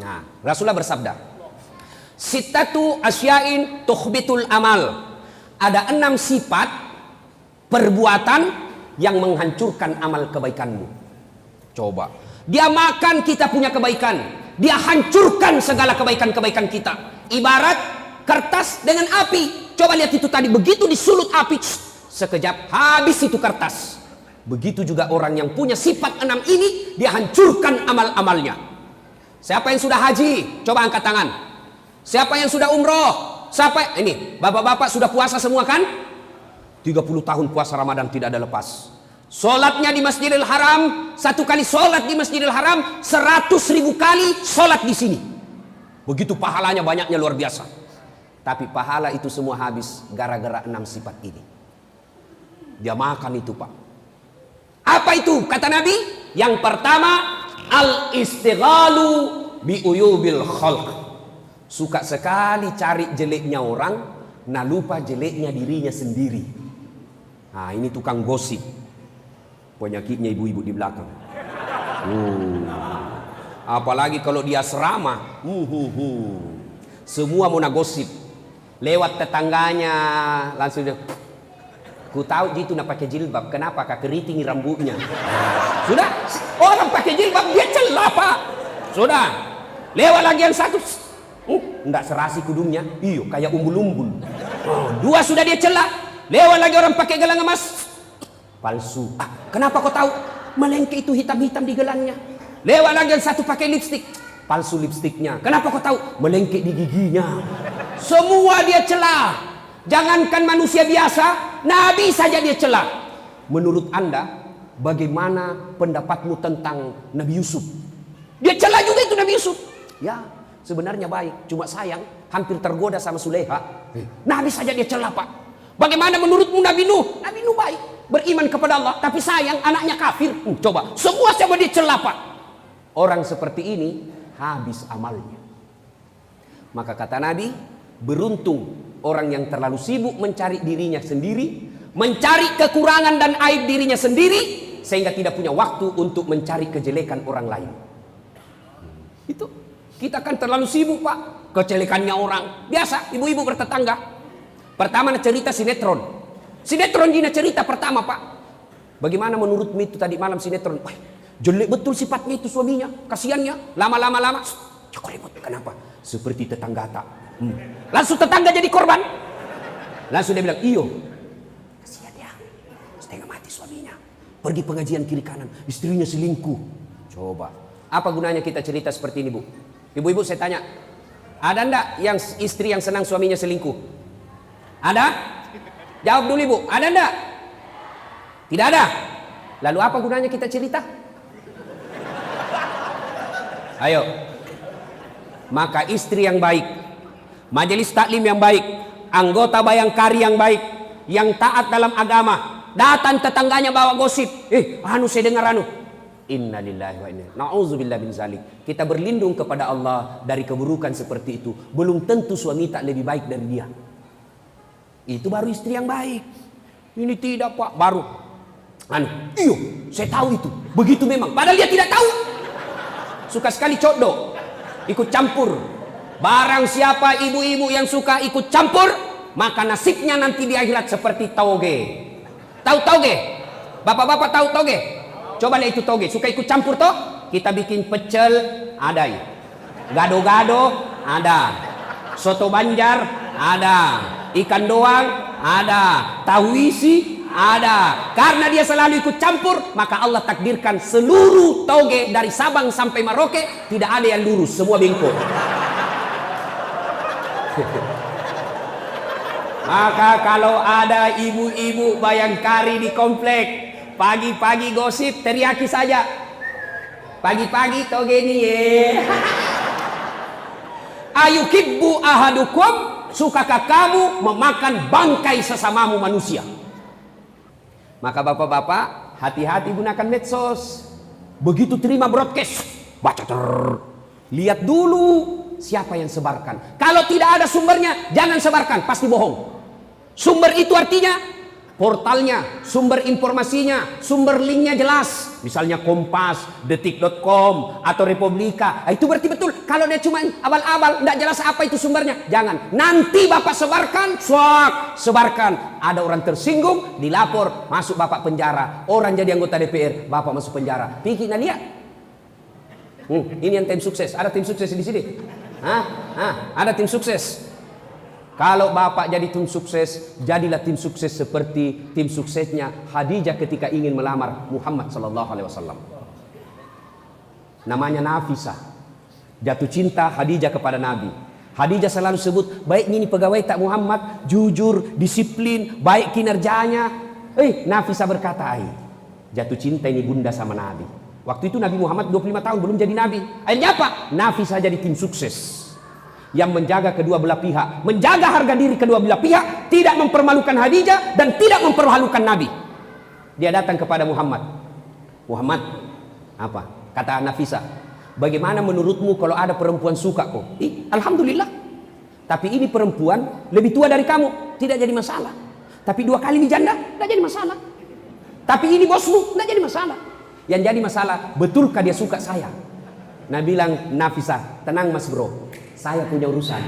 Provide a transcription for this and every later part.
Nah, Rasulullah bersabda, sittatu asyain tukhbitul amal. Ada 6 sifat perbuatan yang menghancurkan amal kebaikanmu. Coba, dia makan kita punya kebaikan, dia hancurkan segala kebaikan-kebaikan kita. Ibarat kertas dengan api. Coba lihat itu tadi, begitu disulut api, sekejap habis itu kertas. Begitu juga orang yang punya sifat 6 ini, dia hancurkan amal-amalnya. Siapa yang sudah haji? Coba angkat tangan. Siapa yang sudah umroh? Siapa? Ini, bapak-bapak sudah puasa semua kan? 30 tahun puasa Ramadan tidak ada lepas. Sholatnya di Masjidil Haram, 1 kali sholat di Masjidil Haram, 100.000 kali sholat di sini. Begitu pahalanya, banyaknya luar biasa. Tapi pahala itu semua habis gara-gara 6 sifat ini. Dia makan itu, Pak. Apa itu? Kata Nabi, yang pertama, al-istighalu biuyubil khalq. Suka sekali cari jeleknya orang, nah lupa jeleknya dirinya sendiri. Nah, ini tukang gosip. Penyakitnya ibu-ibu di belakang. Apalagi kalau dia asrama, semua mau gosip. Lewat tetangganya langsung dia, ku tahu gitu nak pakai jilbab, kenapa kak keriting rambutnya. Sudah, orang pakai jilbab dia celah, Pak. Sudah, lewat lagi yang satu, enggak serasi kudungnya, iyo kayak umbul-umbul. 2 sudah dia celah, lewat lagi orang pakai gelang emas, palsu. Kenapa kau tahu? Melengke itu hitam-hitam di gelangnya. Lewat lagi yang satu pakai lipstik, palsu lipstiknya. Kenapa kau tahu? Melengke di giginya. Semua dia celah. Jangankan manusia biasa, Nabi saja dia celah. Menurut Anda, bagaimana pendapatmu tentang Nabi Yusuf? Dia celah juga itu Nabi Yusuf. Ya, sebenarnya baik, cuma sayang hampir tergoda sama Sulaiha. Nabi saja dia celah, Pak. Bagaimana menurutmu Nabi Nuh? Nabi Nuh baik, beriman kepada Allah, tapi sayang anaknya kafir. Coba, semua siapa dia celah, Pak. Orang seperti ini habis amalnya. Maka kata Nabi, beruntung orang yang terlalu sibuk mencari dirinya sendiri, mencari kekurangan dan aib dirinya sendiri, sehingga tidak punya waktu untuk mencari kejelekan orang lain. Itu kita kan terlalu sibuk, Pak, kejelekannya orang. Biasa ibu-ibu bertetangga. Pertama cerita sinetron. Sinetron Dina cerita pertama, Pak. Bagaimana menurutmu itu tadi malam sinetron? Wah, jelek betul sifatnya itu suaminya, kasihannya. Lama-lama kenapa? Seperti tetangga tak. Langsung tetangga jadi korban. Langsung dia bilang, iyo, kasihan dia, setengah mati suaminya, pergi pengajian kiri kanan, istrinya selingkuh. Coba, apa gunanya kita cerita seperti ini, Bu? Ibu-ibu saya tanya, ada ndak yang istri yang senang suaminya selingkuh? Ada? Jawab dulu, Ibu, ada ndak? Tidak ada. Lalu apa gunanya kita cerita? Ayo. Maka istri yang baik, majelis taklim yang baik, anggota bayangkari yang baik, yang taat dalam agama, datang tetangganya bawa gosip, saya dengar innalillahi wa inna na'udzubillah min zalik. Kita berlindung kepada Allah dari keburukan seperti itu. Belum tentu suami tak lebih baik dari dia. Itu baru istri yang baik. Ini tidak, Pak, baru iyo, saya tahu itu, begitu memang, padahal dia tidak tahu. Suka sekali codo, ikut campur. Barang siapa ibu-ibu yang suka ikut campur, maka nasibnya nanti di akhirat seperti toge. Tahu toge? Bapak-bapak tahu toge? Coba lihat itu toge. Suka ikut campur toh? Kita bikin pecel, ada ya. Gado-gado, ada. Soto Banjar, ada. Ikan doang, ada. Tahu isi, ada. Karena dia selalu ikut campur, maka Allah takdirkan seluruh toge dari Sabang sampai Merauke tidak ada yang lurus, semua bengkok. Maka kalau ada ibu-ibu bayangkari di komplek, pagi-pagi gosip, teriaki saja, pagi-pagi toge ini ayukibbu ahadukum, sukakah kamu memakan bangkai sesamamu manusia? Maka bapak-bapak hati-hati gunakan medsos. Begitu terima broadcast, baca lihat dulu siapa yang sebarkan. Kalau tidak ada sumbernya, jangan sebarkan, pasti bohong. Sumber itu artinya portalnya, sumber informasinya, sumber linknya jelas. Misalnya Kompas, Detik.com, atau Republika. Itu berarti betul. Kalau dia cuma abal-abal, tidak jelas apa itu sumbernya, jangan. Nanti Bapak sebarkan, sebarkan. Ada orang tersinggung, dilapor, masuk Bapak penjara. Orang jadi anggota DPR, Bapak masuk penjara. Pikir nah lihat. Ini yang tim sukses. Ada tim sukses di sini. Ada tim sukses. Kalau Bapak jadi tim sukses, jadilah tim sukses seperti tim suksesnya Khadijah ketika ingin melamar Muhammad sallallahu alaihi wasallam. Namanya Nafisah. Jatuh cinta Khadijah kepada Nabi. Khadijah selalu sebut, baik ini pegawai tak Muhammad, jujur, disiplin, baik kinerjanya. Nafisah berkata, jatuh cinta ini bunda sama Nabi. Waktu itu Nabi Muhammad 25 tahun belum jadi Nabi. Akhirnya apa? Nafisah jadi tim sukses yang menjaga kedua belah pihak, menjaga harga diri kedua belah pihak, tidak mempermalukan Khadijah dan tidak mempermalukan Nabi. Dia datang kepada Muhammad. Muhammad, apa? Kata Nafisah, bagaimana menurutmu kalau ada perempuan suka kok? Alhamdulillah. Tapi ini perempuan lebih tua dari kamu, tidak jadi masalah. Tapi 2 kali dijanda, tidak jadi masalah. Tapi ini bosmu, tidak jadi masalah. Yang jadi masalah, betulkah dia suka saya? Nah bilang Nafisah, tenang mas bro, saya punya urusan.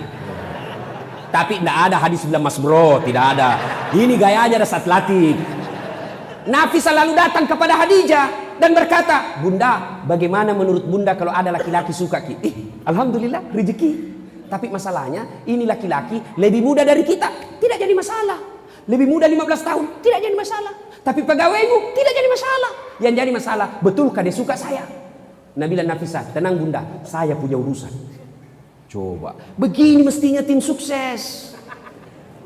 Tapi tidak ada hadis bilang mas bro, tidak ada. Ini gayanya dasar latih. Nafisah lalu datang kepada Khadijah dan berkata, bunda, bagaimana menurut bunda kalau ada laki-laki suka ki? Alhamdulillah, rezeki. Tapi masalahnya, ini laki-laki lebih muda dari kita, tidak jadi masalah. Lebih muda 15 tahun, tidak jadi masalah. Tapi pegawaimu, tidak jadi masalah. Yang jadi masalah, betulkah dia suka saya? Nabila Nafisah, tenang bunda, saya punya urusan. Coba, begini mestinya tim sukses.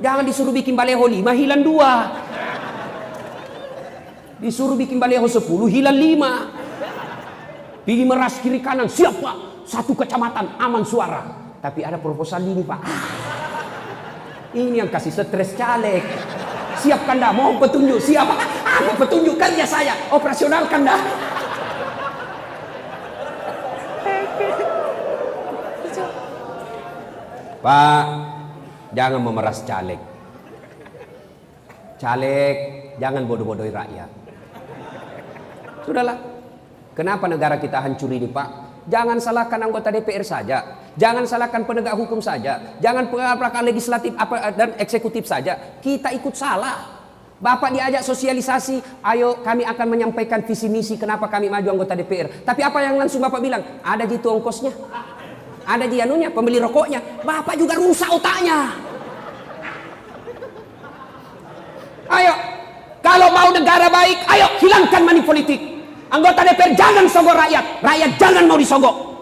Jangan disuruh bikin baleho 5, hilang 2. Disuruh bikin baleho 10, hilang 5. Pergi meras kiri kanan, siap pak. 1 kecamatan, aman suara. Tapi ada proposal ini pak. Ini yang kasih stres caleg. Siapkan dah, mau petunjuk, siap. Aku petunjuk kerja saya, operasionalkan dah. Pak, jangan memeras caleg. Caleg, jangan bodoh-bodohi rakyat. Sudahlah. Kenapa negara kita hancur ini, Pak? Jangan salahkan anggota DPR saja. Jangan salahkan penegak hukum saja. Jangan pengawasan legislatif dan eksekutif saja. Kita ikut salah. Bapak diajak sosialisasi, ayo kami akan menyampaikan visi misi kenapa kami maju anggota DPR. Tapi apa yang langsung Bapak bilang? Ada gitu ongkosnya. Ada dianunya, pembeli rokoknya. Bapak juga rusak otaknya. Ayo, kalau mau negara baik, ayo hilangkan money politik. Anggota DPR jangan sogok rakyat. Rakyat jangan mau disogok.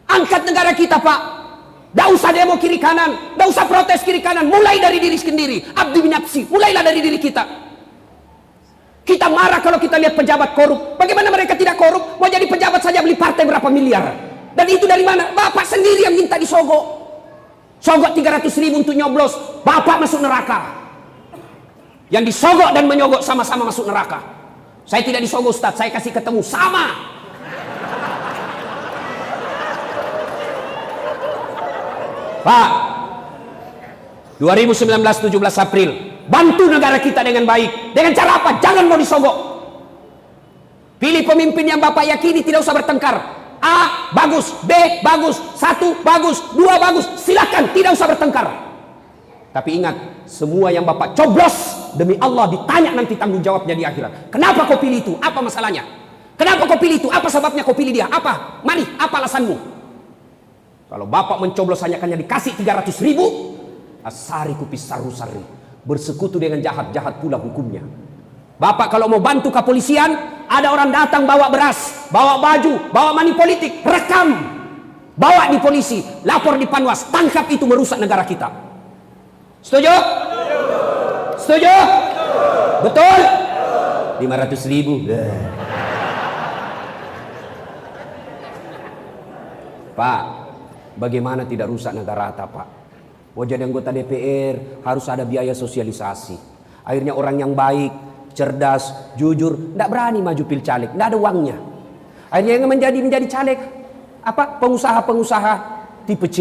Angkat negara kita, Pak. Tidak usah demo kiri kanan. Tidak usah protes kiri kanan. Mulai dari diri sendiri. Abdi binafsi. Mulailah dari diri kita. Kita marah kalau kita lihat pejabat korup. Bagaimana mereka tidak korup? Mau jadi pejabat saja beli partai berapa miliar. Dan itu dari mana? Bapak sendiri yang minta disogok. Sogok 300.000 untuk nyoblos. Bapak masuk neraka. Yang disogok dan menyogok sama-sama masuk neraka. Saya tidak disogok Ustaz. Saya kasih ketemu. Sama. Pak, 2019 17 April, bantu negara kita dengan baik. Dengan cara apa? Jangan mau disogok. Pilih pemimpin yang Bapak yakini, tidak usah bertengkar. A bagus, B bagus, 1 bagus, 2 bagus, silakan, tidak usah bertengkar. Tapi ingat, semua yang Bapak coblos demi Allah ditanya nanti tanggung jawabnya di akhirat. Kenapa kau pilih itu? Apa masalahnya? Kenapa kau pilih itu? Apa sebabnya kau pilih dia? Apa? Mari, apa alasanmu? Kalau Bapak mencoblos hanya dikasih 300.000, asari kupis saru-sari, bersekutu dengan jahat-jahat pula hukumnya. Bapak kalau mau bantu kepolisian, ada orang datang bawa beras, bawa baju, bawa money politik, rekam, bawa di polisi, lapor di Panwas, tangkap, itu merusak negara kita. Setuju? Setuju? Betul? 500.000. Pak, bagaimana tidak rusak negara kita, Pak? Mau jadi anggota DPR harus ada biaya sosialisasi. Akhirnya orang yang baik, cerdas, jujur, tidak berani maju pil caleg, tidak ada uangnya. Akhirnya yang menjadi caleg apa? Pengusaha-pengusaha tipe C,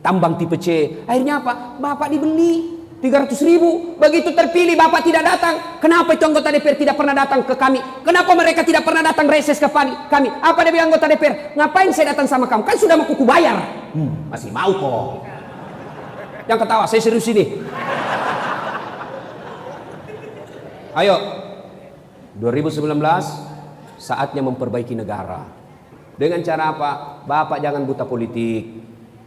tambang tipe C. Akhirnya apa? Bapak dibeli, 300.000. Begitu terpilih Bapak tidak datang. Kenapa itu anggota DPR tidak pernah datang ke kami? Kenapa mereka tidak pernah datang reses ke kami? Apa dia bilang anggota DPR? Ngapain saya datang sama kamu? Kan sudah mau kuku bayar. Masih mau kok. Yang ketawa, saya serius ini. Ayo, 2019 saatnya memperbaiki negara. Dengan cara apa? Bapak jangan buta politik,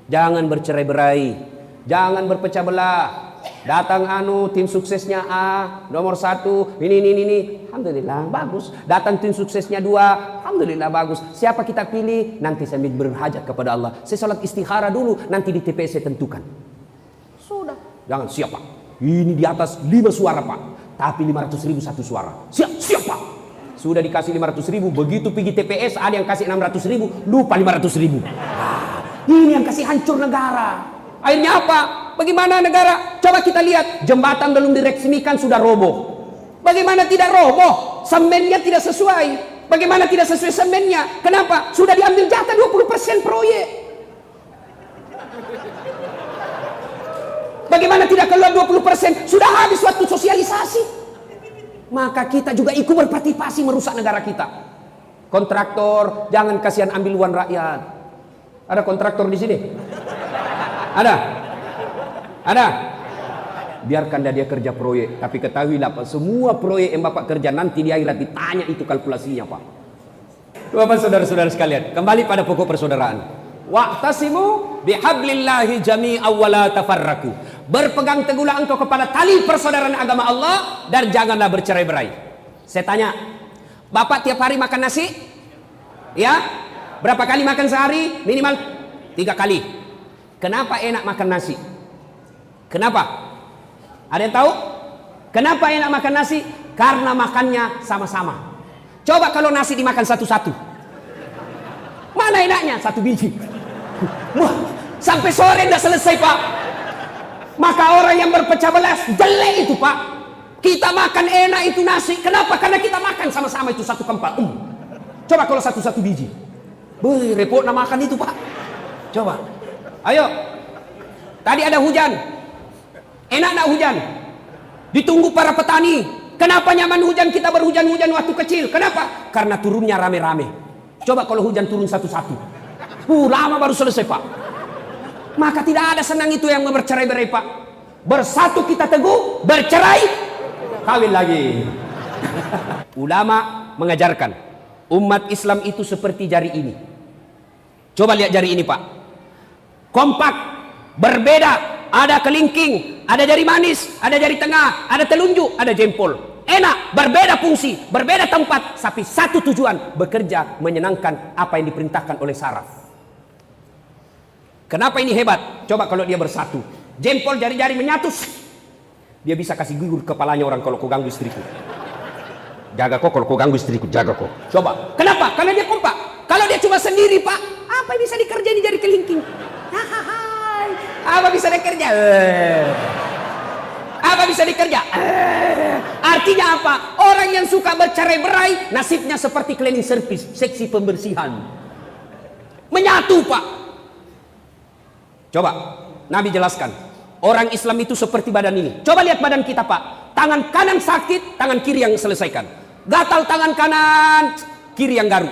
jangan bercerai-berai, jangan berpecah belah. Datang tim suksesnya A nomor 1, ini, alhamdulillah bagus. Datang tim suksesnya 2, alhamdulillah bagus. Siapa kita pilih? Nanti sambil berhajat kepada Allah. Saya sholat istikharah dulu, nanti di TPS saya tentukan. Sudah. Jangan siapa? Ini di atas 5 suara Pak. Tapi 500.000 satu suara. Siapa? Sudah dikasih 500.000. Begitu pergi TPS ada yang kasih 600.000. Lupa 500.000. Ini yang kasih hancur negara. Akhirnya apa? Bagaimana negara? Coba kita lihat. Jembatan belum diresmikan sudah roboh. Bagaimana tidak roboh? Semennya tidak sesuai. Bagaimana tidak sesuai semennya? Kenapa? Sudah diambil jatah 20% proyek. Bagaimana tidak keluar 20%? Sudah habis waktu sosialisasi. Maka kita juga ikut berpartisipasi merusak negara kita. Kontraktor, jangan kasihan ambil uang rakyat. Ada kontraktor di sini? Ada? Biarkan dia kerja proyek. Tapi ketahuilah Pak, semua proyek yang Bapak kerja nanti di akhirat ditanya itu kalkulasinya Pak. Bapak saudara-saudara sekalian, kembali pada pokok persaudaraan. Wa'tasimu bihablillahi jami'an wa la tafarraku. Berpegang teguhlah engkau kepada tali persaudaraan agama Allah dan janganlah bercerai-berai. Saya tanya, Bapak tiap hari makan nasi? Ya? Berapa kali makan sehari? Minimal 3 kali. Kenapa enak makan nasi? Kenapa? Ada yang tahu? Kenapa enak makan nasi? Karena makannya sama-sama. Coba kalau nasi dimakan satu-satu. Mana enaknya? 1 biji. Wah, sampai sore udah selesai Pak. Maka orang yang berpecah belah jelek itu Pak. Kita makan enak itu nasi. Kenapa? Karena kita makan sama-sama itu satu kempal. Coba kalau satu-satu biji. Repot nak makan itu Pak. Coba. Ayo. Tadi ada hujan. Enak nak hujan? Ditunggu para petani. Kenapa nyaman hujan? Kita berhujan-hujan waktu kecil. Kenapa? Karena turunnya rame-rame. Coba kalau hujan turun satu-satu. Lama baru selesai Pak. Maka tidak ada senang itu yang bercerai-berai Pak. Bersatu kita teguh, bercerai kawin lagi. Ulama mengajarkan umat Islam itu seperti jari ini. Coba lihat jari ini Pak. Kompak, berbeda. Ada kelingking, ada jari manis, ada jari tengah, ada telunjuk, ada jempol. Enak, berbeda fungsi, berbeda tempat, tapi satu tujuan, bekerja menyenangkan apa yang diperintahkan oleh saraf. Kenapa ini hebat? Coba kalau dia bersatu. Jempol jari-jari menyatu. Dia bisa kasih gugur kepalanya orang kalau kau ganggu istriku. Jaga kok kalau kau ganggu istriku, jaga kok. Coba. Kenapa? Karena dia kompak. Kalau dia cuma sendiri Pak, apa yang bisa dikerjain di jari kelingking? Apa bisa dikerja? Apa bisa dikerja? Artinya apa? Orang yang suka bercerai-berai nasibnya seperti cleaning service, seksi pembersihan. Menyatu Pak. Coba, Nabi jelaskan. Orang Islam itu seperti badan ini. Coba lihat badan kita Pak. Tangan kanan sakit, tangan kiri yang selesaikan. Gatal tangan kanan, kiri yang garuk.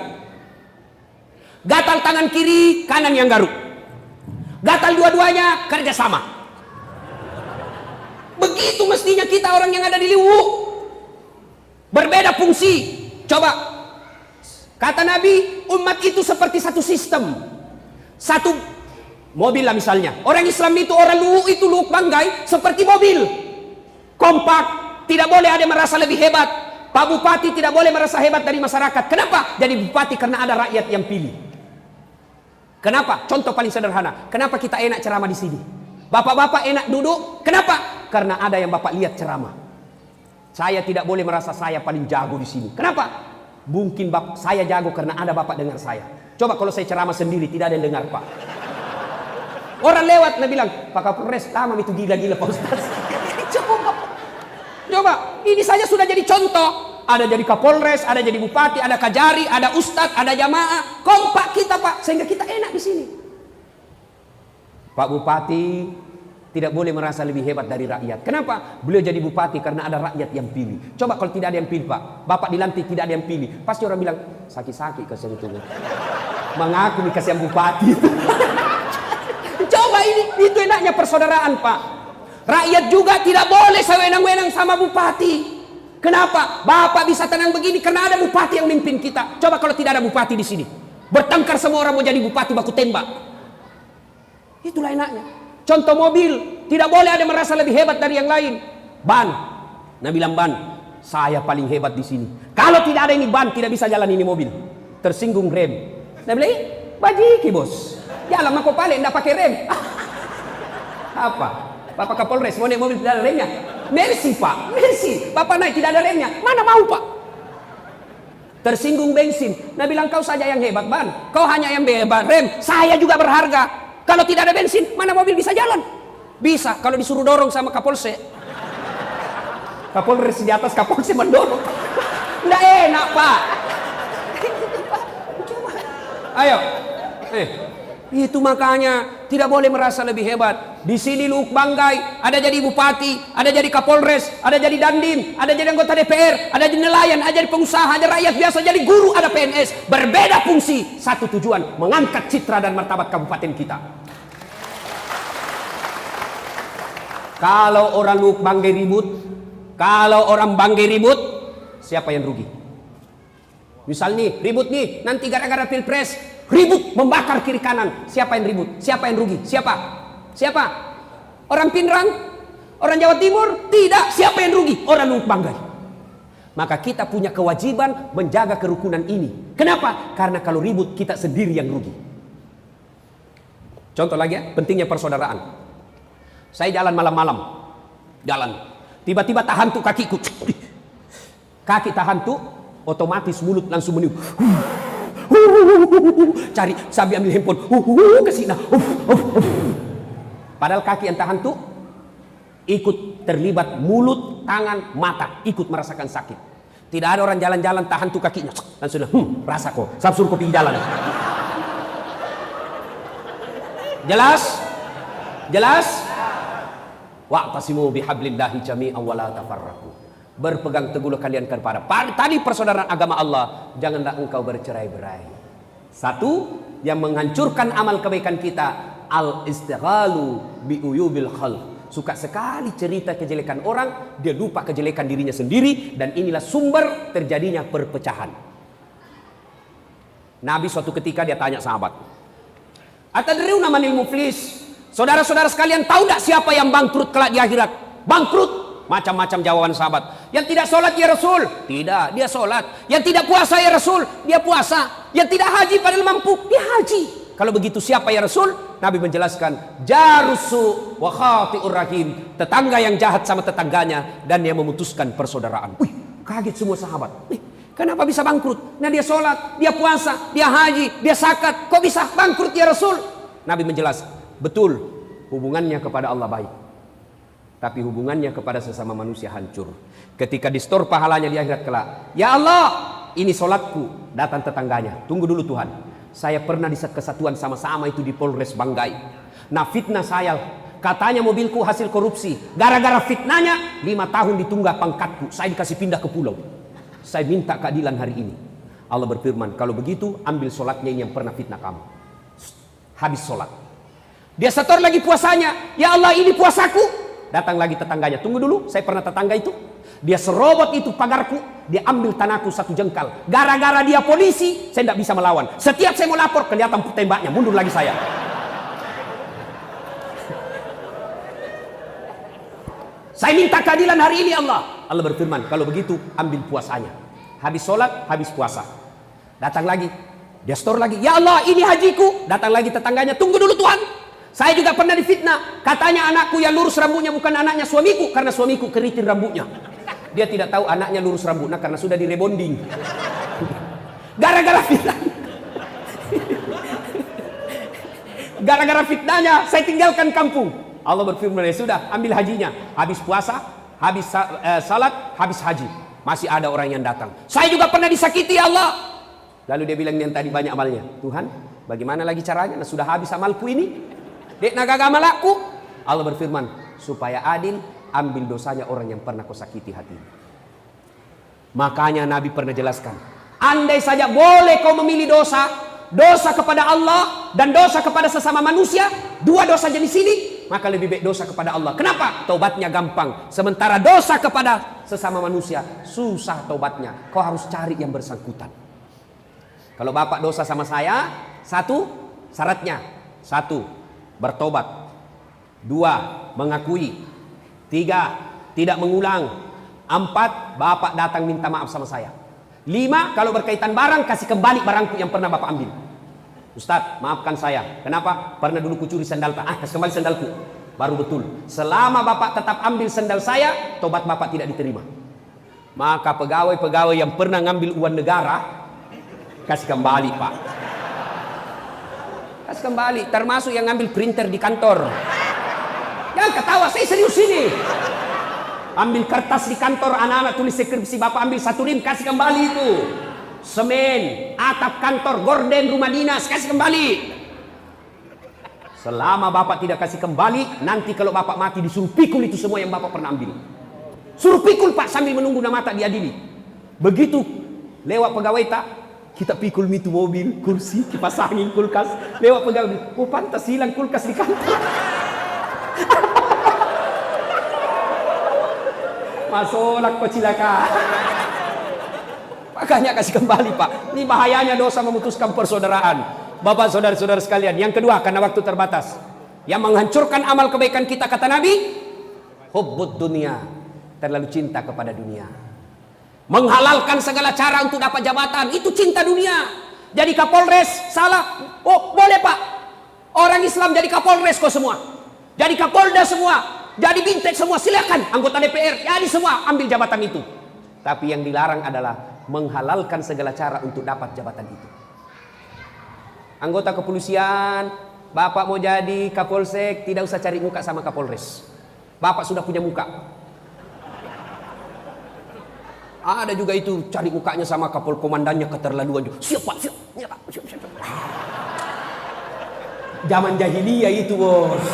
Gatal tangan kiri, kanan yang garuk. Gatal dua-duanya, kerja sama. Begitu mestinya kita orang yang ada di Liwu. Berbeda fungsi. Coba, kata Nabi, umat itu seperti satu sistem. Satu mobil lah misalnya. Orang Islam itu, orang Luwu itu, Luwu Banggai seperti mobil. Kompak, tidak boleh ada yang merasa lebih hebat. Pak Bupati tidak boleh merasa hebat dari masyarakat. Kenapa? Jadi bupati karena ada rakyat yang pilih. Kenapa? Contoh paling sederhana. Kenapa kita enak ceramah di sini? Bapak-bapak enak duduk. Kenapa? Karena ada yang Bapak lihat ceramah. Saya tidak boleh merasa saya paling jago di sini. Kenapa? Mungkin saya jago karena ada Bapak dengar saya. Coba kalau saya ceramah sendiri tidak ada yang dengar Pak. Orang lewat dia bilang, Pak Kapolres lama itu gila-gila Pak Ustaz. Coba, ini saja sudah jadi contoh. Ada jadi Kapolres, ada jadi bupati, ada kajari, ada ustadz, ada jamaah. Kompak kita Pak, sehingga kita enak di sini. Pak Bupati tidak boleh merasa lebih hebat dari rakyat. Kenapa? Beliau jadi bupati karena ada rakyat yang pilih. Coba kalau tidak ada yang pilih, Pak. Bapak dilantik tidak ada yang pilih. Pasti orang bilang, sakit-sakit kasihan itu. Mengaku nih kasihan bupati. Coba itu enaknya persaudaraan, Pak. Rakyat juga tidak boleh sewenang-wenang sama bupati. Kenapa? Bapak bisa tenang begini karena ada bupati yang mimpin kita. Coba kalau tidak ada bupati di sini, bertengkar semua orang mau jadi bupati, baku tembak. Itulah enaknya. Contoh mobil, tidak boleh ada merasa lebih hebat dari yang lain. Ban, nah bilang ban, saya paling hebat di sini. Kalau tidak ada ini ban, tidak bisa jalan ini mobil. Tersinggung rem. Nah bilang, bajiki bos. Jalan mako paling, tidak pakai rem. Apa? Bapak Kapolres mau naik mobil tidak ada remnya? Mercy Pak, mercy. Bapak naik tidak ada remnya, mana mau Pak? Tersinggung bensin. Nah bilang kau saja yang hebat ban, kau hanya yang hebat rem, saya juga berharga. Kalau tidak ada bensin, mana mobil bisa jalan? Bisa, kalau disuruh dorong sama Kapolsek. Kapolres di atas, Kapolsek mendorong. Nggak enak Pak. Ayo, itu makanya tidak boleh merasa lebih hebat. Di sini Luuk Banggai, ada jadi bupati, ada jadi Kapolres, ada jadi dandim, ada jadi anggota DPR, ada jadi nelayan, ada jadi pengusaha, ada rakyat biasa, jadi guru, ada PNS. Berbeda fungsi, satu tujuan, mengangkat citra dan martabat kabupaten kita. Kalau orang Luuk Banggai ribut, kalau orang Banggai ribut, siapa yang rugi? Misal nih, ribut nih, nanti gara-gara pilpres, ribut membakar kiri kanan. Siapa yang ribut? Siapa yang rugi? Siapa? Siapa? Orang Pinrang? Orang Jawa Timur? Tidak. Siapa yang rugi? Orang Luuk Banggai. Maka kita punya kewajiban menjaga kerukunan ini. Kenapa? Karena kalau ribut kita sendiri yang rugi. Contoh lagi ya, pentingnya persaudaraan. Saya jalan malam-malam. Jalan. Tiba-tiba tahantu kakiku. Kaki tahantu, otomatis mulut langsung meniup. Cari sambil ambil handphone ke sini. Padahal kaki yang tahan tuh ikut terlibat mulut, tangan, mata, ikut merasakan sakit. Tidak ada orang jalan-jalan tahan tuh kakinya langsung rasa kok samsul kopi jalan. Jelas? Jelas? Wa'tasimu bihablillahi jami'an wa la tafarraqu. Berpegang teguhlah kalian kepada tadi persaudaraan agama Allah, janganlah engkau bercerai-berai. Satu, yang menghancurkan amal kebaikan kita, al-istighalu bi'uyubil khalq. Suka sekali cerita kejelekan orang, dia lupa kejelekan dirinya sendiri, dan inilah sumber terjadinya perpecahan. Nabi suatu ketika dia tanya sahabat, atadriuna manil muflis? Saudara-saudara sekalian, tahu tak siapa yang bangkrut kelak di akhirat? Bangkrut. Macam-macam jawaban sahabat. Yang tidak sholat ya Rasul? Tidak, dia sholat. Yang tidak puasa ya Rasul? Dia puasa. Yang tidak haji padahal mampu? Dia haji. Kalau begitu siapa ya Rasul? Nabi menjelaskan, jarusu wa khati'ur rahim. Tetangga yang jahat sama tetangganya dan yang memutuskan persaudaraan. Wih, kaget semua sahabat. Kenapa bisa bangkrut? Nah dia sholat, dia puasa, dia haji, dia zakat. Kok bisa bangkrut ya Rasul? Nabi menjelaskan, betul, hubungannya kepada Allah baik, tapi hubungannya kepada sesama manusia hancur. Ketika distor pahalanya di akhirat kelak, ya Allah, ini sholatku. Datang tetangganya, tunggu dulu Tuhan, saya pernah di kesatuan sama-sama itu di Polres Banggai. Nah fitnah saya, katanya mobilku hasil korupsi. Gara-gara fitnahnya 5 tahun ditunggak pangkatku, saya dikasih pindah ke pulau. Saya minta keadilan hari ini. Allah berfirman, kalau begitu ambil sholatnya ini yang pernah fitnah kamu. Habis sholat, dia setor lagi puasanya, ya Allah ini puasaku. Datang lagi tetangganya, tunggu dulu, saya pernah tetangga itu, dia serobot itu pagarku, dia ambil tanahku 1 jengkal. Gara-gara dia polisi, saya tidak bisa melawan. Setiap saya mau lapor, kelihatan tembaknya, mundur lagi saya. Saya minta keadilan hari ini Allah. Allah berfirman, kalau begitu ambil puasanya. Habis sholat, habis puasa. Datang lagi, dia store lagi, ya Allah ini hajiku. Datang lagi tetangganya, tunggu dulu Tuhan, saya juga pernah difitnah. Katanya anakku yang lurus rambutnya bukan anaknya suamiku, karena suamiku keriting rambutnya. Dia tidak tahu anaknya lurus rambutnya karena sudah direbonding. Gara-gara fitnah. Gara-gara fitnahnya saya tinggalkan kampung. Allah berfirman, ya sudah, ambil hajinya. Habis puasa, habis salat, habis haji. Masih ada orang yang datang. Saya juga pernah disakiti ya Allah. Lalu dia bilang yang tadi banyak amalnya. Tuhan, bagaimana lagi caranya? Nah, sudah habis amalku ini. Dek naga amal aku. Allah berfirman, supaya adil, ambil dosanya orang yang pernah kau sakiti hati. Makanya Nabi pernah jelaskan, andai saja boleh kau memilih dosa, dosa kepada Allah dan dosa kepada sesama manusia, dua dosa jenis ini, maka lebih baik dosa kepada Allah. Kenapa? Taubatnya gampang. Sementara dosa kepada sesama manusia susah taubatnya. Kau harus cari yang bersangkutan. Kalau bapak dosa sama saya, satu syaratnya, satu bertobat, dua mengakui, tiga tidak mengulang, empat bapak datang minta maaf sama saya, lima kalau berkaitan barang kasih kembali barangku yang pernah bapak ambil. Ustadz, maafkan saya. Kenapa? Pernah dulu kucuri sandal Pak. Kasih kembali sandalku. Baru betul. Selama bapak tetap ambil sandal saya, tobat bapak tidak diterima. Maka pegawai-pegawai yang pernah ngambil uang negara, kasih kembali Pak. Kasih kembali. Termasuk yang ngambil printer di kantor. Jangan ketawa, saya serius ini. Ambil kertas di kantor, anak-anak tulis skripsi, bapak ambil satu rim, kasih kembali itu. Semen, atap kantor, gorden, rumah dinas, kasih kembali. Selama bapak tidak kasih kembali, nanti kalau bapak mati disuruh pikul itu semua yang bapak pernah ambil. Suruh pikul Pak sambil menunggu nama tak diadili. Begitu lewat pegawai tak, kita pikul itu mobil, kursi, kipas angin, kulkas. Lewat pegawai, oh pantas hilang kulkas di kantor. Masolak kau cilaka. Makanya kasih kembali Pak. Ini bahayanya dosa memutuskan persaudaraan. Bapak saudara-saudara sekalian. Yang kedua, karena waktu terbatas, yang menghancurkan amal kebaikan kita, kata Nabi, hubbud dunia, terlalu cinta kepada dunia. Menghalalkan segala cara untuk dapat jabatan, itu cinta dunia. Jadi Kapolres salah, oh boleh Pak. Orang Islam jadi Kapolres kok semua, jadi Kapolda semua, jadi Bintek semua, silakan. Anggota DPR, jadi semua ambil jabatan itu. Tapi yang dilarang adalah menghalalkan segala cara untuk dapat jabatan itu. Anggota kepolisian, bapak mau jadi Kapolsek, tidak usah cari muka sama Kapolres. Bapak sudah punya muka. Ada juga itu cari mukanya sama Kapol komandannya, keterlaluan juga. Siap Pak, siap. Ya, Pak. Siap. Zaman jahiliyah itu bos.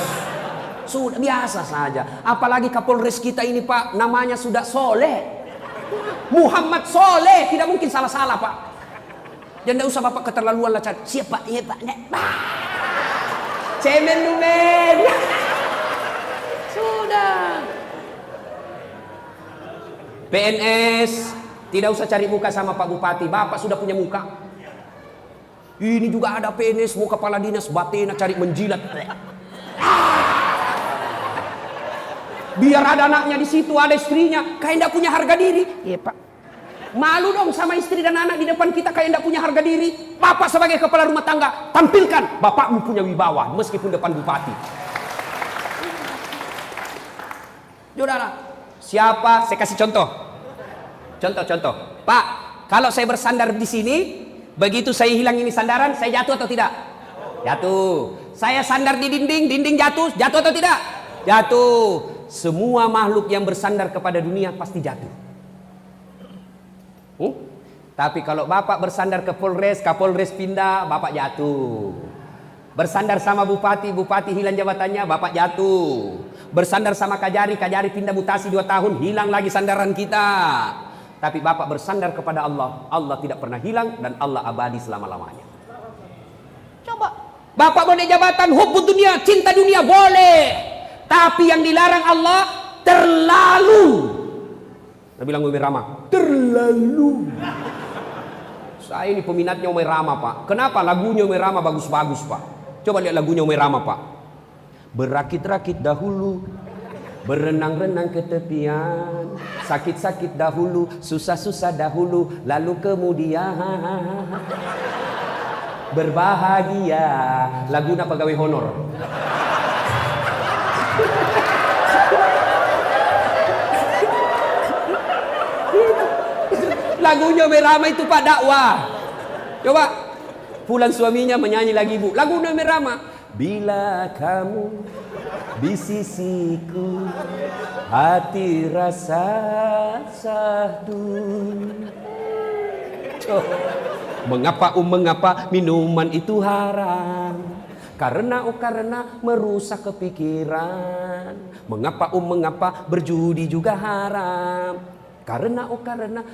Sudah biasa saja. Apalagi Kapolres kita ini Pak, namanya sudah Soleh. Muhammad Soleh, tidak mungkin salah-salah Pak. Dan tidak usah bapak keterlaluan lah cari. Siapa? Iya Pak. Cemen lumen. Sudah. PNS, tidak usah cari muka sama Pak Bupati. Bapak sudah punya muka. Ini juga ada PNS, mau kepala dinas Batena cari menjilat. Biar ada anaknya di situ, ada istrinya, kayak tidak punya harga diri. Iya Pak. Malu dong sama istri dan anak di depan kita kayak tidak punya harga diri. Bapak sebagai kepala rumah tangga, tampilkan bapakmu punya wibawa meskipun depan bupati. Saudara, siapa? Saya kasih contoh. Contoh. Pak, kalau saya bersandar di sini, begitu saya hilang ini sandaran, saya jatuh atau tidak? Jatuh. Saya sandar di dinding jatuh atau tidak? Jatuh. Semua makhluk yang bersandar kepada dunia pasti jatuh. Tapi kalau bapak bersandar ke Polres, Kapolres pindah, bapak jatuh. Bersandar sama bupati hilang jabatannya, bapak jatuh. Bersandar sama Kajari pindah mutasi 2 tahun, hilang lagi sandaran kita. Tapi bapak bersandar kepada Allah, Allah tidak pernah hilang dan Allah abadi selama-lamanya. Coba. Bapak boleh jabatan, hubbud dunia, cinta dunia boleh. Tapi yang dilarang Allah terlalu. Saya bilang Umi Rama, terlalu. Saya ini peminatnya Umi Rama Pak. Kenapa? Lagunya Umi Rama bagus-bagus Pak. Coba lihat lagunya Umi Rama Pak. Berakit-rakit dahulu, berenang-renang ke tepian, sakit-sakit dahulu, susah-susah dahulu, lalu kemudian berbahagia. Laguna pegawai honor. Lagunya Merama itu Pak dakwah. Coba pulang suaminya menyanyi lagi Bu. Lagunya Merama. Bila kamu di sisiku, hati rasa sahdu. Mengapa mengapa minuman itu haram? Karena merusak kepikiran. Mengapa berjudi juga haram? Karena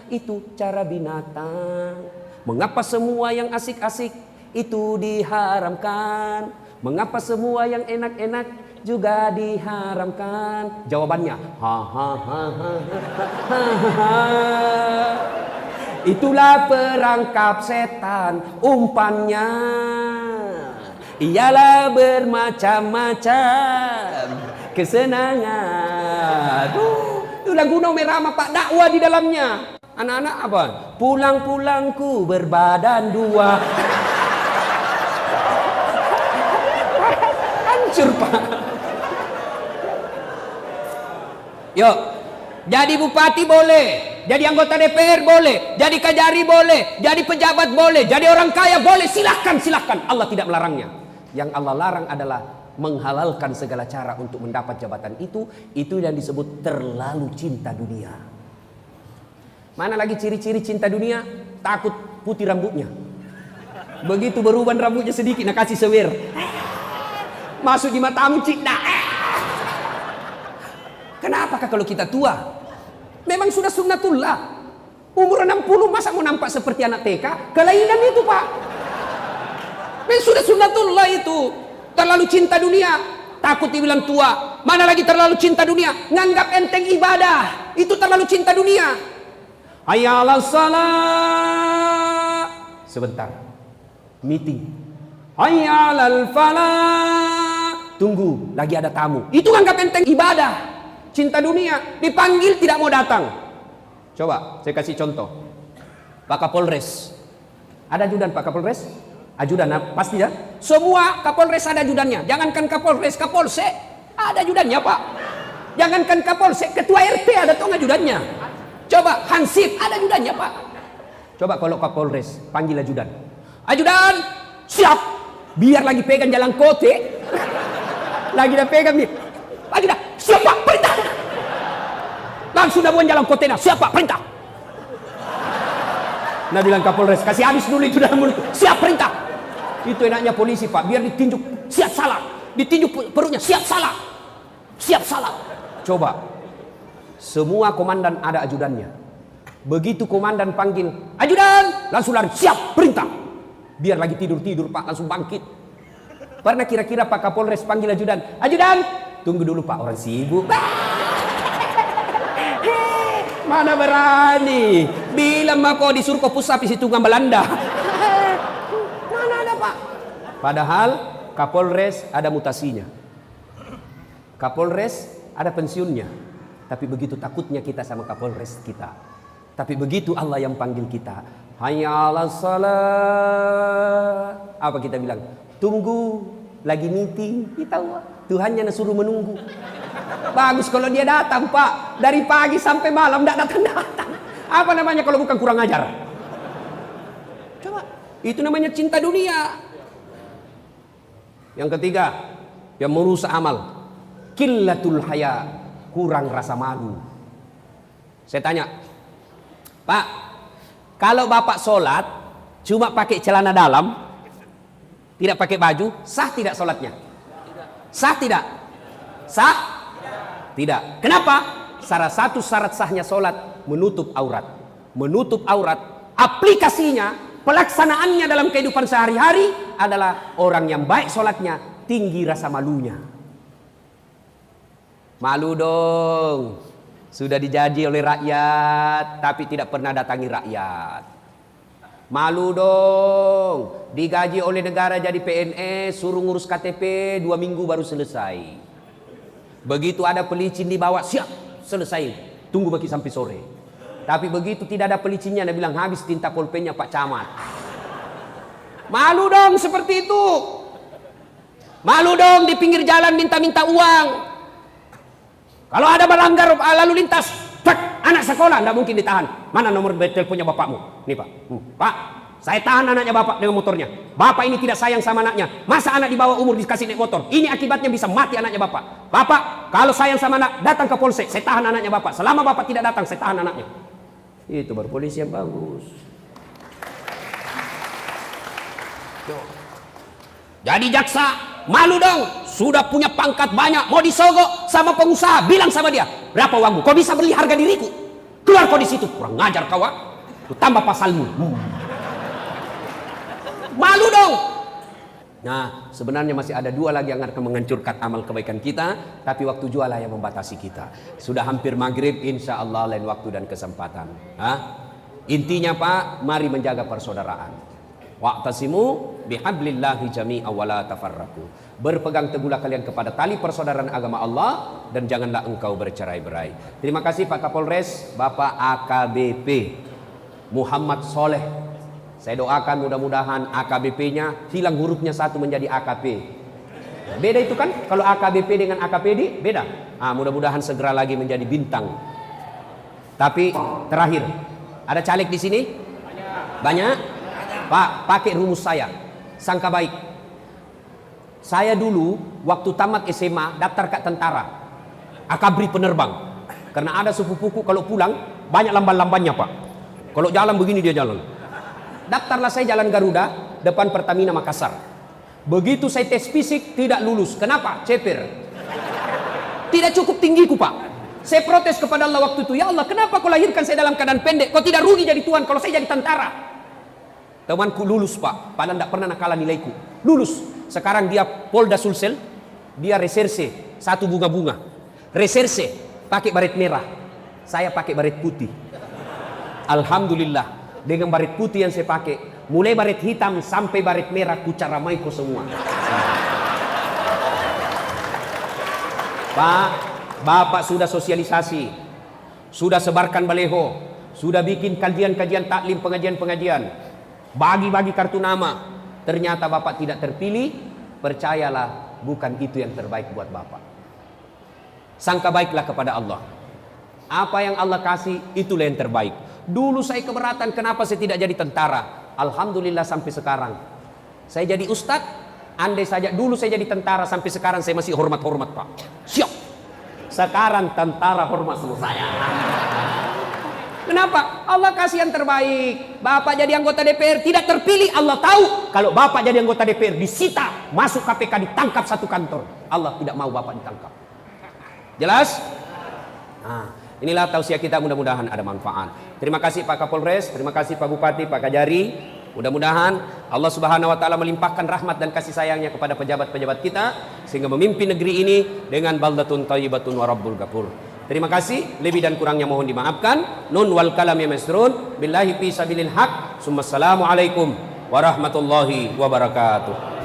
itu cara binatang. Mengapa semua yang asik-asik itu diharamkan? Mengapa semua yang enak-enak juga diharamkan? Jawabannya, itulah perangkap setan, umpannya ialah bermacam-macam kesenangan. Itu lagu Nome Rama Pak, dakwah di dalamnya. Anak-anak apa? Pulang-pulangku berbadan dua. Hancur Pak. Yuk, jadi bupati boleh, jadi anggota DPR boleh, jadi kajari boleh, jadi pejabat boleh, jadi orang kaya boleh, silahkan. Allah tidak melarangnya. Yang Allah larang adalah menghalalkan segala cara untuk mendapat jabatan itu yang disebut terlalu cinta dunia. Mana lagi ciri-ciri cinta dunia? Takut putih rambutnya. Begitu beruban rambutnya sedikit, nak kasih sewer. Masuk di matamu, cik. Kenapakah kalau kita tua? Memang sudah sunnatullah. Umur 60 masa mau nampak seperti anak TK? Kelainan itu Pak. Memang sudah sunnatullah itu. Terlalu cinta dunia, takut dibilang tua. Mana lagi terlalu cinta dunia? Nganggap enteng ibadah. Itu terlalu cinta dunia. Hayya 'alas shalah. Sebentar. Meeting. Hayya 'alal falah. Tunggu, lagi ada tamu. Itu nganggap enteng ibadah. Cinta dunia, dipanggil tidak mau datang. Coba saya kasih contoh. Pak Kapolres. Ada ajudan Pak Kapolres? Ajudan pasti ya. Semua Kapolres ada ajudannya. Jangankan Kapolres, Kapolsek ada ajudannya Pak. Jangankan Kapolsek, ketua RT ada tuh ajudannya. Coba Hansip ada ajudannya Pak. Coba kalau Kapolres panggil ajudan. Ajudan, siap. Biar lagi pegang jalan kote. Lagi dah pegang nih. Ajudan, siap Pak, perintah. Langsung dah buang jalan kote nah. Siap Pak, perintah. Nah bilang Kapolres, kasih habis dulu itu dalam mulut. Siap, perintah. Itu enaknya polisi Pak, biar ditinjuk siap salah. Ditinjuk perutnya, siap salah. Siap salah. Coba. Semua komandan ada ajudannya. Begitu komandan panggil, ajudan, langsung lari, siap, perintah. Biar lagi tidur-tidur Pak, langsung bangkit. Pernah kira-kira Pak Kapolres panggil ajudan, ajudan, tunggu dulu Pak, orang sibuk. Mana berani. Bilang mah kau disuruh kau pusat isi tunggang Belanda. Mana ada Pak. Padahal Kapolres ada mutasinya. Kapolres ada pensiunnya. Tapi begitu takutnya kita sama Kapolres kita. Tapi begitu Allah yang panggil kita, hayya 'alas shalah. Apa kita bilang? Tunggu, lagi meeting. Kita Tuhannya suruh menunggu. Bagus kalau dia datang Pak. Dari pagi sampai malam tidak datang-datang. Apa namanya kalau bukan kurang ajar? Coba. Itu namanya cinta dunia. Yang ketiga, yang merusak amal. Qillatul haya. Kurang rasa malu. Saya tanya, Pak, kalau Bapak sholat cuma pakai celana dalam, tidak pakai baju, sah tidak sholatnya? Sah tidak? Sah? Tidak. Kenapa? Salah satu syarat sahnya sholat menutup aurat. Menutup aurat, aplikasinya, pelaksanaannya dalam kehidupan sehari-hari adalah orang yang baik sholatnya, tinggi rasa malunya. Malu dong. Sudah dijaji oleh rakyat, tapi tidak pernah datangi rakyat. Malu dong. Digaji oleh negara jadi PNS, suruh ngurus KTP 2 minggu baru selesai. Begitu ada pelicin dibawa, siap, selesai. Tunggu bagi sampai sore. Tapi begitu tidak ada pelicinnya, dia bilang habis tinta pulpennya Pak Camat. Malu dong seperti itu. Malu dong di pinggir jalan minta-minta uang. Kalau ada melanggar lalu lintas, anak sekolah tidak mungkin ditahan. Mana nomor teleponnya bapakmu? Nih Pak. Pak, saya tahan anaknya Bapak dengan motornya. Bapak ini tidak sayang sama anaknya. Masa anak di bawah umur dikasih naik motor? Ini akibatnya bisa mati anaknya Bapak. Bapak, kalau sayang sama anak, datang ke polsek. Saya tahan anaknya Bapak. Selama Bapak tidak datang, saya tahan anaknya. Itu baru polisi yang bagus. Jadi jaksa Malu dong. Sudah punya pangkat banyak, mau disogok sama pengusaha. Bilang sama dia, berapa uangmu? Kau bisa beli harga diriku. Keluar kau di situ. Kurang ngajar kau, Ku tambah pasalmu. Malu dong. Nah, sebenarnya masih ada 2 lagi yang akan menghancurkan amal kebaikan kita, tapi waktu jualah yang membatasi kita. Sudah hampir maghrib, insya Allah lain waktu dan kesempatan. Intinya Pak, mari menjaga persaudaraan. Wa'tasimu bihablillahi jami'a wa la tafarraqu. Berpegang teguhlah kalian kepada tali persaudaraan agama Allah dan janganlah engkau bercerai-berai. Terima kasih Pak Kapolres, Bapak AKBP Muhammad Soleh. Saya doakan mudah-mudahan AKBP-nya hilang hurufnya 1 menjadi AKP. Beda itu kan, kalau AKBP dengan AKPD beda. Mudah-mudahan segera lagi menjadi bintang. Tapi terakhir, ada caleg di sini? Banyak? Pak, pakai rumus saya. Sangka baik. Saya dulu waktu tamat SMA daftar ke tentara. Akabri penerbang. Karena ada sepupuku kalau pulang banyak lamban-lambannya, Pak. Kalau jalan begini dia jalan. Daftarlah saya jalan Garuda depan Pertamina Makassar. Begitu saya tes fisik tidak lulus. Kenapa? Ceper. Tidak cukup tinggiku, Pak. Saya protes kepada Allah waktu itu. Ya Allah, kenapa kau lahirkan saya dalam keadaan pendek? Kau tidak rugi jadi Tuhan kalau saya jadi tentara. Temanku lulus, Pak. Padahal tidak pernah nakala nilaiku. Lulus. Sekarang dia Polda Sulsel. Dia reserse. 1 bunga-bunga. Reserse. Pakai baret merah. Saya pakai baret putih. Alhamdulillah. Dengan baret putih yang saya pakai, mulai baret hitam sampai baret merah, kucaramai ko semua. Pak, Bapak sudah sosialisasi, sudah sebarkan baleho, sudah bikin kajian-kajian taklim, pengajian-pengajian, bagi-bagi kartu nama. Ternyata Bapak tidak terpilih. Percayalah, bukan itu yang terbaik buat Bapak. Sangka baiklah kepada Allah. Apa yang Allah kasih, itulah yang terbaik. Dulu saya keberatan, kenapa saya tidak jadi tentara? Alhamdulillah sampai sekarang. Saya jadi ustadz, andai saja dulu saya jadi tentara, sampai sekarang saya masih hormat-hormat, Pak. Siap. Sekarang tentara hormat sama saya. Kenapa? Allah kasih yang terbaik. Bapak jadi anggota DPR, tidak terpilih. Allah tahu kalau Bapak jadi anggota DPR, disita, masuk KPK, ditangkap 1 kantor. Allah tidak mau Bapak ditangkap. Jelas? Inilah tausiah kita, mudah-mudahan ada manfaat. Terima kasih Pak Kapolres, terima kasih Pak Bupati, Pak Kajari. Mudah-mudahan Allah Subhanahu wa taala melimpahkan rahmat dan kasih sayangnya kepada pejabat-pejabat kita sehingga memimpin negeri ini dengan baldatun thayyibatun wa rabbul ghafur. Terima kasih, lebih dan kurangnya mohon dimaafkan. Nun wal kalam ya masrun billahi fi sabilil haq. Assalamualaikum warahmatullahi wabarakatuh.